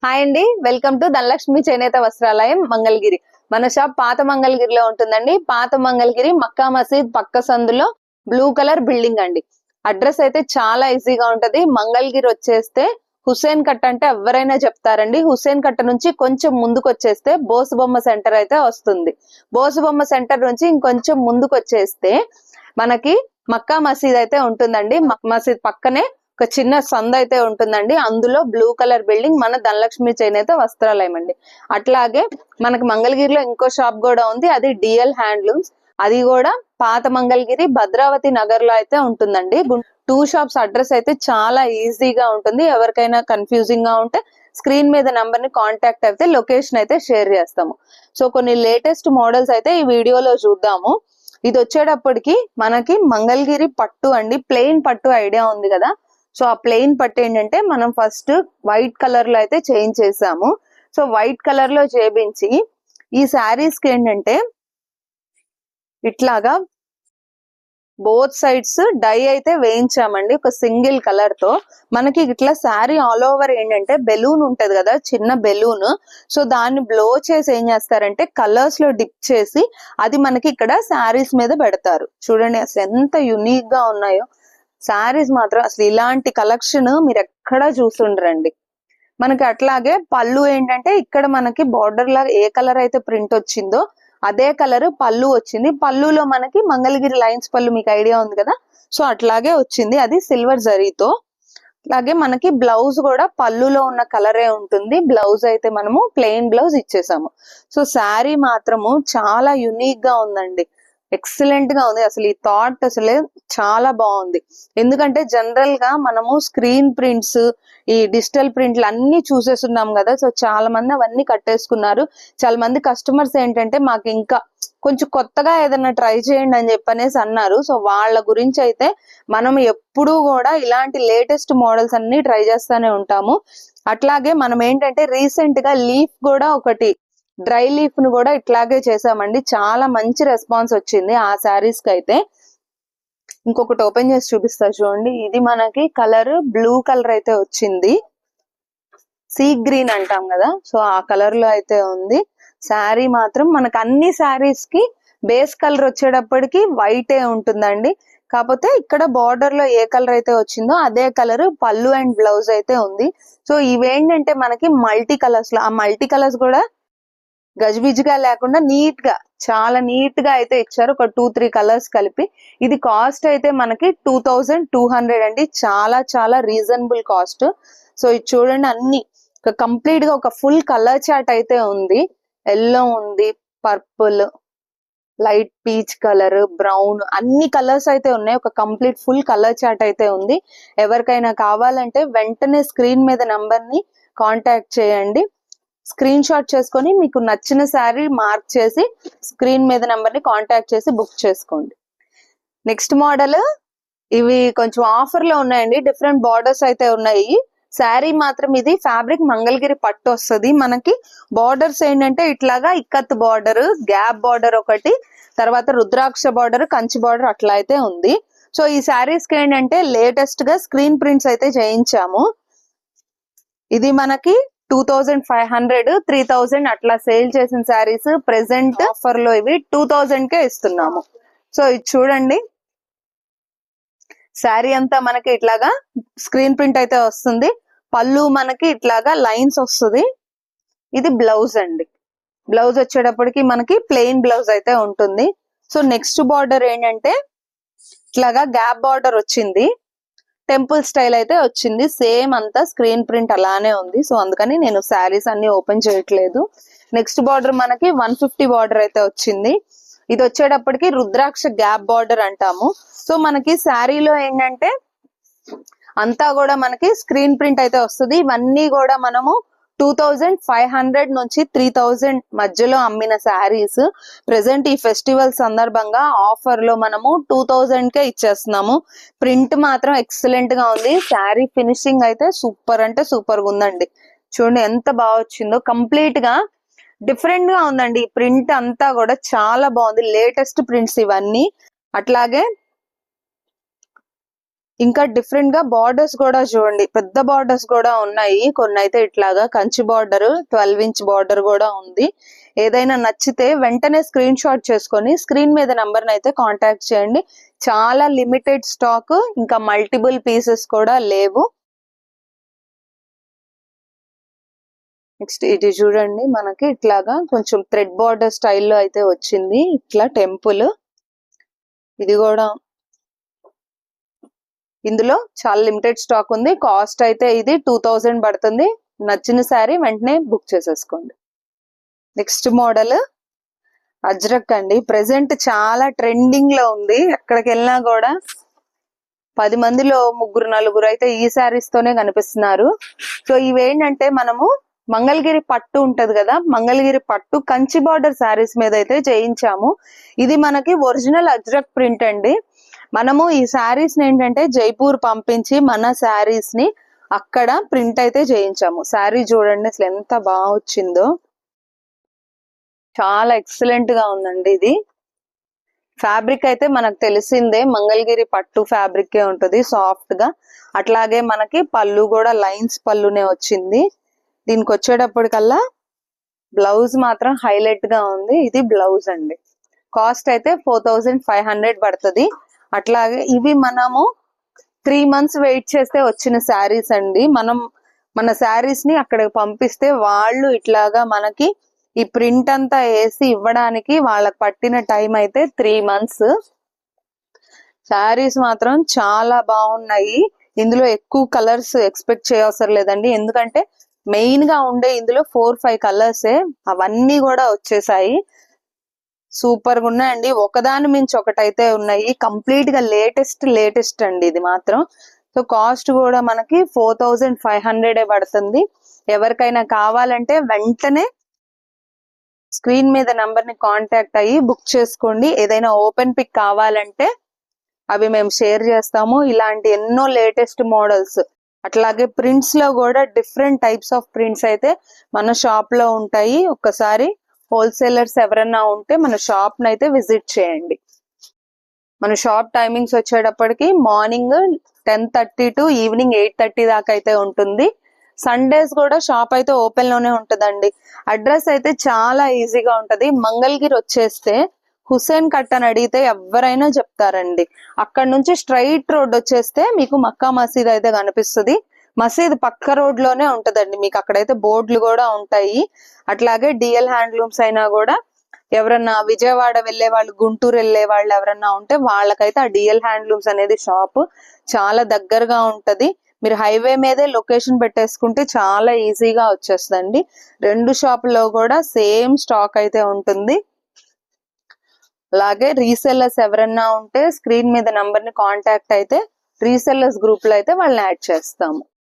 Hi అండి, welcome to Dhanalakshmi చేనేత వస్త్రాలయం మంగళగిరి. మన షాప్ పాత మంగళగిరిలో ఉంటుందండి. పాత మంగళగిరి మక్కా మసీద్ పక్క సందులో బ్లూ కలర్ బిల్డింగ్ అండి. అడ్రస్ అయితే చాలా ఈజీగా ఉంటది. మంగళగిరి వచ్చేస్తే హుసేన్ కట్ట అంటే ఎవరైనా చెప్తారండి. హుసేన్ కట్ట నుంచి కొంచెం ముందుకు వచ్చేస్తే బోసుబొమ్మ సెంటర్ అయితే వస్తుంది. బోసుబొమ్మ సెంటర్ నుంచి ఇంకొంచెం ముందుకు వచ్చేస్తే మనకి మక్కా మసీద్ అయితే ఉంటుందండి. మసీద్ పక్కనే ఒక చిన్న సంద అయితే ఉంటుందండి. అందులో బ్లూ కలర్ బిల్డింగ్ మన ధనలక్ష్మి చేనేత వస్త్రాలయం అండి. అట్లాగే మనకి మంగళగిరిలో ఇంకో షాప్ కూడా ఉంది, అది డిఎల్ హ్యాండ్లూమ్స్. అది కూడా పాత మంగళగిరి భద్రావతి నగర్ లో అయితే ఉంటుందండి. 2 షాప్స్ అడ్రస్ అయితే చాలా ఈజీగా ఉంటుంది. ఎవరికైనా కన్ఫ్యూజింగ్ గా ఉంటే స్క్రీన్ మీద నంబర్ ని కాంటాక్ట్ అయితే లొకేషన్ అయితే షేర్ చేస్తాము. సో కొన్ని లేటెస్ట్ మోడల్స్ అయితే ఈ వీడియోలో చూద్దాము. ఇది వచ్చేటప్పటికి మనకి మంగళగిరి పట్టు అండి. ప్లెయిన్ పట్టు ఐడియా ఉంది కదా. సో ఆ ప్లెయిన్ పట్టు ఏంటంటే మనం ఫస్ట్ వైట్ కలర్ లో అయితే చేంజ్ చేసాము. సో వైట్ కలర్ లో చేయించి ఈ శారీస్ కి ఏంటంటే ఇట్లాగా బోత్ సైడ్స్ డై అయితే వేయించామండి ఒక సింగిల్ కలర్ తో. మనకి ఇట్లా శారీ ఆల్ ఓవర్ ఏంటంటే బెలూన్ ఉంటది కదా, చిన్న బెలూన్. సో దాన్ని బ్లో చేసి ఏం చేస్తారంటే కలర్స్ లో డిప్ చేసి అది మనకి ఇక్కడ శారీస్ మీద పెడతారు. చూడండి అసలు ఎంత యునిక్ గా ఉన్నాయో శారీస్ మాత్రం. అసలు ఇలాంటి కలెక్షన్ మీరు ఎక్కడా చూస్తుండ్రండి. మనకి అట్లాగే పళ్ళు ఏంటంటే ఇక్కడ మనకి బార్డర్ లాగా ఏ కలర్ అయితే ప్రింట్ వచ్చిందో అదే కలర్ పళ్ళు వచ్చింది. పళ్ళులో మనకి మంగళగిరి లైన్స్ పళ్ళు మీకు ఐడియా ఉంది కదా. సో అట్లాగే వచ్చింది, అది సిల్వర్ జరీతో. అలాగే మనకి బ్లౌజ్ కూడా పళ్ళులో ఉన్న కలరే ఉంటుంది. బ్లౌజ్ అయితే మనము ప్లెయిన్ బ్లౌజ్ ఇచ్చేసాము. సో శారీ మాత్రము చాలా యునిక్ గా ఉందండి, ఎక్సలెంట్ గా ఉంది. అసలు ఈ థాట్ అసలే చాలా బాగుంది. ఎందుకంటే జనరల్ గా మనము స్క్రీన్ ప్రింట్స్, ఈ డిజిటల్ ప్రింట్లు అన్ని చూసేస్తున్నాం కదా. సో చాలా మంది అవన్నీ కట్టేసుకున్నారు. చాలా మంది కస్టమర్స్ ఏంటంటే మాకు ఇంకా కొంచెం కొత్తగా ఏదైనా ట్రై చేయండి అని చెప్పనేసి అన్నారు. సో వాళ్ళ గురించి అయితే మనం ఎప్పుడూ కూడా ఇలాంటి లేటెస్ట్ మోడల్స్ అన్ని ట్రై చేస్తూనే ఉంటాము. అట్లాగే మనం ఏంటంటే రీసెంట్ గా లీఫ్ కూడా ఒకటి డ్రై లీఫ్ ను కూడా ఇట్లాగే చేసామండి. చాలా మంచి రెస్పాన్స్ వచ్చింది ఆ శారీస్ కి అయితే. ఇంకొకటి ఓపెన్ చేసి చూపిస్తా చూడండి. ఇది మనకి కలర్ బ్లూ కలర్ అయితే వచ్చింది, సీ గ్రీన్ అంటాం కదా. సో ఆ కలర్ లో అయితే ఉంది. శారీ మాత్రం మనకు అన్ని శారీస్ కి బేస్ కలర్ వచ్చేటప్పటికి వైటే ఉంటుందండి. కాకపోతే ఇక్కడ బార్డర్ లో ఏ కలర్ అయితే వచ్చిందో అదే కలర్ పళ్ళు అండ్ బ్లౌజ్ అయితే ఉంది. సో ఇవేంటంటే మనకి మల్టీ కలర్స్ లో, ఆ మల్టీ కలర్స్ కూడా గజిబిజిగా లేకుండా నీట్ గా చాలా నీట్ గా అయితే ఇచ్చారు. ఒక 2-3 కలర్స్ కలిపి. ఇది కాస్ట్ అయితే మనకి 2200 అండి. చాలా చాలా రీజనబుల్ కాస్ట్. సో ఇది చూడండి, అన్ని కంప్లీట్ గా ఒక ఫుల్ కలర్ చార్ట్ అయితే ఉంది. ఎల్లో ఉంది, purple, light peach colour, brown, అన్ని కలర్స్ అయితే ఉన్నాయి. ఒక కంప్లీట్ ఫుల్ కలర్ చార్ట్ అయితే ఉంది. ఎవరికైనా కావాలంటే వెంటనే స్క్రీన్ మీద నంబర్ ని కాంటాక్ట్ చేయండి. స్క్రీన్ షాట్ చేసుకొని మీకు నచ్చిన శారీ మార్క్ చేసి స్క్రీన్ మీద నెంబర్ ని కాంటాక్ట్ చేసి బుక్ చేసుకోండి. నెక్స్ట్ మోడల్ ఇవి కొంచెం ఆఫర్ లో ఉన్నాయండి. డిఫరెంట్ బార్డర్స్ అయితే ఉన్నాయి. శారీ మాత్రం ఇది ఫ్యాబ్రిక్ మంగళగిరి పట్టు వస్తుంది. మనకి బార్డర్స్ ఏంటంటే ఇట్లాగా ఇక్కత్ బార్డర్, గ్యాప్ బార్డర్ ఒకటి, తర్వాత రుద్రాక్ష బార్డర్, కంచి బార్డర్ అట్లా అయితే ఉంది. సో ఈ శారీస్ కి ఏంటంటే లేటెస్ట్ గా స్క్రీన్ ప్రింట్స్ అయితే చేయించాము. ఇది మనకి 2500, 3000 అట్లా సేల్ చేసిన శారీస్ ప్రెసెంట్ ఆఫర్ లో ఇవి 2000 కే ఇస్తున్నాము. సో ఇది చూడండి, శారీ అంతా మనకి ఇట్లాగా స్క్రీన్ ప్రింట్ అయితే వస్తుంది. పళ్ళు మనకి ఇట్లాగా లైన్స్ వస్తుంది. ఇది బ్లౌజ్ అండి. బ్లౌజ్ వచ్చేటప్పటికి మనకి ప్లెయిన్ బ్లౌజ్ అయితే ఉంటుంది. సో నెక్స్ట్ బార్డర్ ఏంటంటే ఇట్లాగా గ్యాప్ బార్డర్ వచ్చింది, టెంపుల్ స్టైల్ అయితే వచ్చింది. సేమ్ అంతా స్క్రీన్ ప్రింట్ అలానే ఉంది. సో అందుకని నేను శారీస్ అన్ని ఓపెన్ చేయట్లేదు. నెక్స్ట్ బార్డర్ మనకి 150 బార్డర్ అయితే వచ్చింది. ఇది వచ్చేటప్పటికి రుద్రాక్ష గ్యాప్ బార్డర్ అంటాము. సో మనకి శారీలో ఏంటంటే అంతా కూడా మనకి స్క్రీన్ ప్రింట్ అయితే వస్తుంది. ఇవన్నీ కూడా మనము 2500 నుంచి 3000 మధ్యలో అమ్మిన శారీస్ ప్రెసెంట్ ఈ ఫెస్టివల్ సందర్భంగా ఆఫర్ లో మనము 2000 కే ఇచ్చేస్తున్నాము. ప్రింట్ మాత్రం ఎక్సలెంట్ గా ఉంది. శారీ ఫినిషింగ్ అయితే సూపర్ అంటే సూపర్ గా ఉందండి. చూడండి ఎంత బాగా వచ్చిందో. కంప్లీట్ గా డిఫరెంట్ గా ఉందండి. ఈ ప్రింట్ అంతా కూడా చాలా బాగుంది. లేటెస్ట్ ప్రింట్స్ ఇవన్నీ. అట్లాగే ఇంకా డిఫరెంట్ గా బార్డర్స్ కూడా చూడండి, పెద్ద బార్డర్స్ కూడా ఉన్నాయి. కొన్ని అయితే ఇట్లాగా కంచి బార్డర్ 12 ఇంచ్ బార్డర్ కూడా ఉంది. ఏదైనా నచ్చితే వెంటనే స్క్రీన్ షాట్ చేసుకొని స్క్రీన్ మీద నంబర్ అయితే కాంటాక్ట్ చేయండి. చాలా లిమిటెడ్ స్టాక్, ఇంకా మల్టిపుల్ పీసెస్ కూడా లేవు. నెక్స్ట్ ఇది చూడండి, మనకి ఇట్లాగా కొంచెం థ్రెడ్ బార్డర్ స్టైల్లో అయితే వచ్చింది. ఇట్లా టెంపుల్, ఇది కూడా ఇందులో చాలా లిమిటెడ్ స్టాక్ ఉంది. కాస్ట్ అయితే ఇది 2000 పడుతుంది. నచ్చిన శారీ వెంటనే బుక్ చేసేసుకోండి. నెక్స్ట్ మోడల్ అజ్రక్ అండి. ప్రెసెంట్ చాలా ట్రెండింగ్ లో ఉంది. ఎక్కడికి వెళ్ళినా కూడా 10 మందిలో 3-4 అయితే ఈ శారీస్ తోనే కనిపిస్తున్నారు. సో ఇవేంటంటే మనము మంగళగిరి పట్టు ఉంటది కదా, మంగళగిరి పట్టు కంచి బార్డర్ శారీస్ మీద అయితే చేయించాము. ఇది మనకి ఒరిజినల్ అజ్రక్ ప్రింట్ అండి. మనము ఈ శారీస్ ని ఏంటంటే జైపూర్ పంపించి మన శారీస్ ని అక్కడ ప్రింట్ అయితే చేయించాము. శారీ చూడండి అసలు ఎంత బాగా వచ్చిందో, చాలా ఎక్సలెంట్ గా ఉందండి. ఇది ఫ్యాబ్రిక్ అయితే మనకు తెలిసిందే, మంగళగిరి పట్టు ఫ్యాబ్రిక్ ఉంటుంది సాఫ్ట్ గా. అట్లాగే మనకి పళ్ళు కూడా లైన్స్ పళ్ళునే వచ్చింది. దీనికి వచ్చేటప్పటికల్లా బ్లౌజ్ మాత్రం హైలైట్ గా ఉంది. ఇది బ్లౌజ్ అండి. కాస్ట్ అయితే 4500 పడుతుంది. అట్లాగే ఇవి మనము 3 months వెయిట్ చేస్తే వచ్చిన శారీస్ అండి. మనం మన శారీస్ ని అక్కడికి పంపిస్తే వాళ్ళు ఇట్లాగా మనకి ఈ ప్రింట్ అంతా వేసి ఇవ్వడానికి వాళ్ళకి పట్టిన టైం అయితే 3 months. శారీస్ మాత్రం చాలా బాగున్నాయి. ఇందులో ఎక్కువ కలర్స్ ఎక్స్పెక్ట్ చేయవసరం లేదండి, ఎందుకంటే మెయిన్ గా ఉండే ఇందులో 4-5 కలర్సే, అవన్నీ కూడా వచ్చేసాయి. సూపర్ గా ఉన్నాయండి, ఒకదాని మించి ఒకటైతే ఉన్నాయి. కంప్లీట్ గా లేటెస్ట్ అండి ఇది మాత్రం. సో కాస్ట్ కూడా మనకి 4500 పడుతుంది. ఎవరికైనా కావాలంటే వెంటనే స్క్రీన్ మీద నంబర్ ని కాంటాక్ట్ అయ్యి బుక్ చేసుకోండి. ఏదైనా ఓపెన్ పిక్ కావాలంటే అవి మేము షేర్ చేస్తాము. ఇలాంటి ఎన్నో లేటెస్ట్ మోడల్స్, అట్లాగే ప్రింట్స్ లో కూడా డిఫరెంట్ టైప్స్ ఆఫ్ ప్రింట్స్ అయితే మన షాప్ లో ఉంటాయి. ఒక్కసారి హోల్సేలర్స్ ఎవరన్నా ఉంటే మన షాప్ నైతే విజిట్ చేయండి. మన షాప్ టైమింగ్స్ వచ్చేటప్పటికి మార్నింగ్ 10:30 to ఈవినింగ్ 8:30 దాకా అయితే ఉంటుంది. సండేస్ కూడా షాప్ అయితే ఓపెన్ లోనే ఉంటుందండి. అడ్రస్ అయితే చాలా ఈజీగా ఉంటది. మంగళగిరి వచ్చేస్తే హుసేన్ కట్ అని అడిగితే ఎవరైనా చెప్తారండి. అక్కడ నుంచి స్ట్రైట్ రోడ్ వచ్చేస్తే మీకు మక్కా మసీద్ అయితే కనిపిస్తుంది. మసీద్ పక్క రోడ్ లోనే ఉంటదండి. మీకు అక్కడైతే బోర్డులు కూడా ఉంటాయి. అట్లాగే డిఎల్ హ్యాండ్లూమ్స్ అయినా కూడా ఎవరన్నా విజయవాడ వెళ్లే వాళ్ళు, గుంటూరు వెళ్లే వాళ్ళు ఎవరన్నా ఉంటే వాళ్ళకైతే ఆ డిఎల్ హ్యాండ్లూమ్స్ అనేది షాప్ చాలా దగ్గరగా ఉంటది. మీరు హైవే మీదే లొకేషన్ పెట్టేసుకుంటే చాలా ఈజీగా వచ్చేస్తుందండి. 2 షాపుల్లో కూడా సేమ్ స్టాక్ అయితే ఉంటుంది. అలాగే రీసెల్లర్స్ ఎవరన్నా ఉంటే స్క్రీన్ మీద నంబర్ ని కాంటాక్ట్ అయితే రీసెల్లర్స్ గ్రూప్ లో అయితే వాళ్ళని యాడ్ చేస్తాము.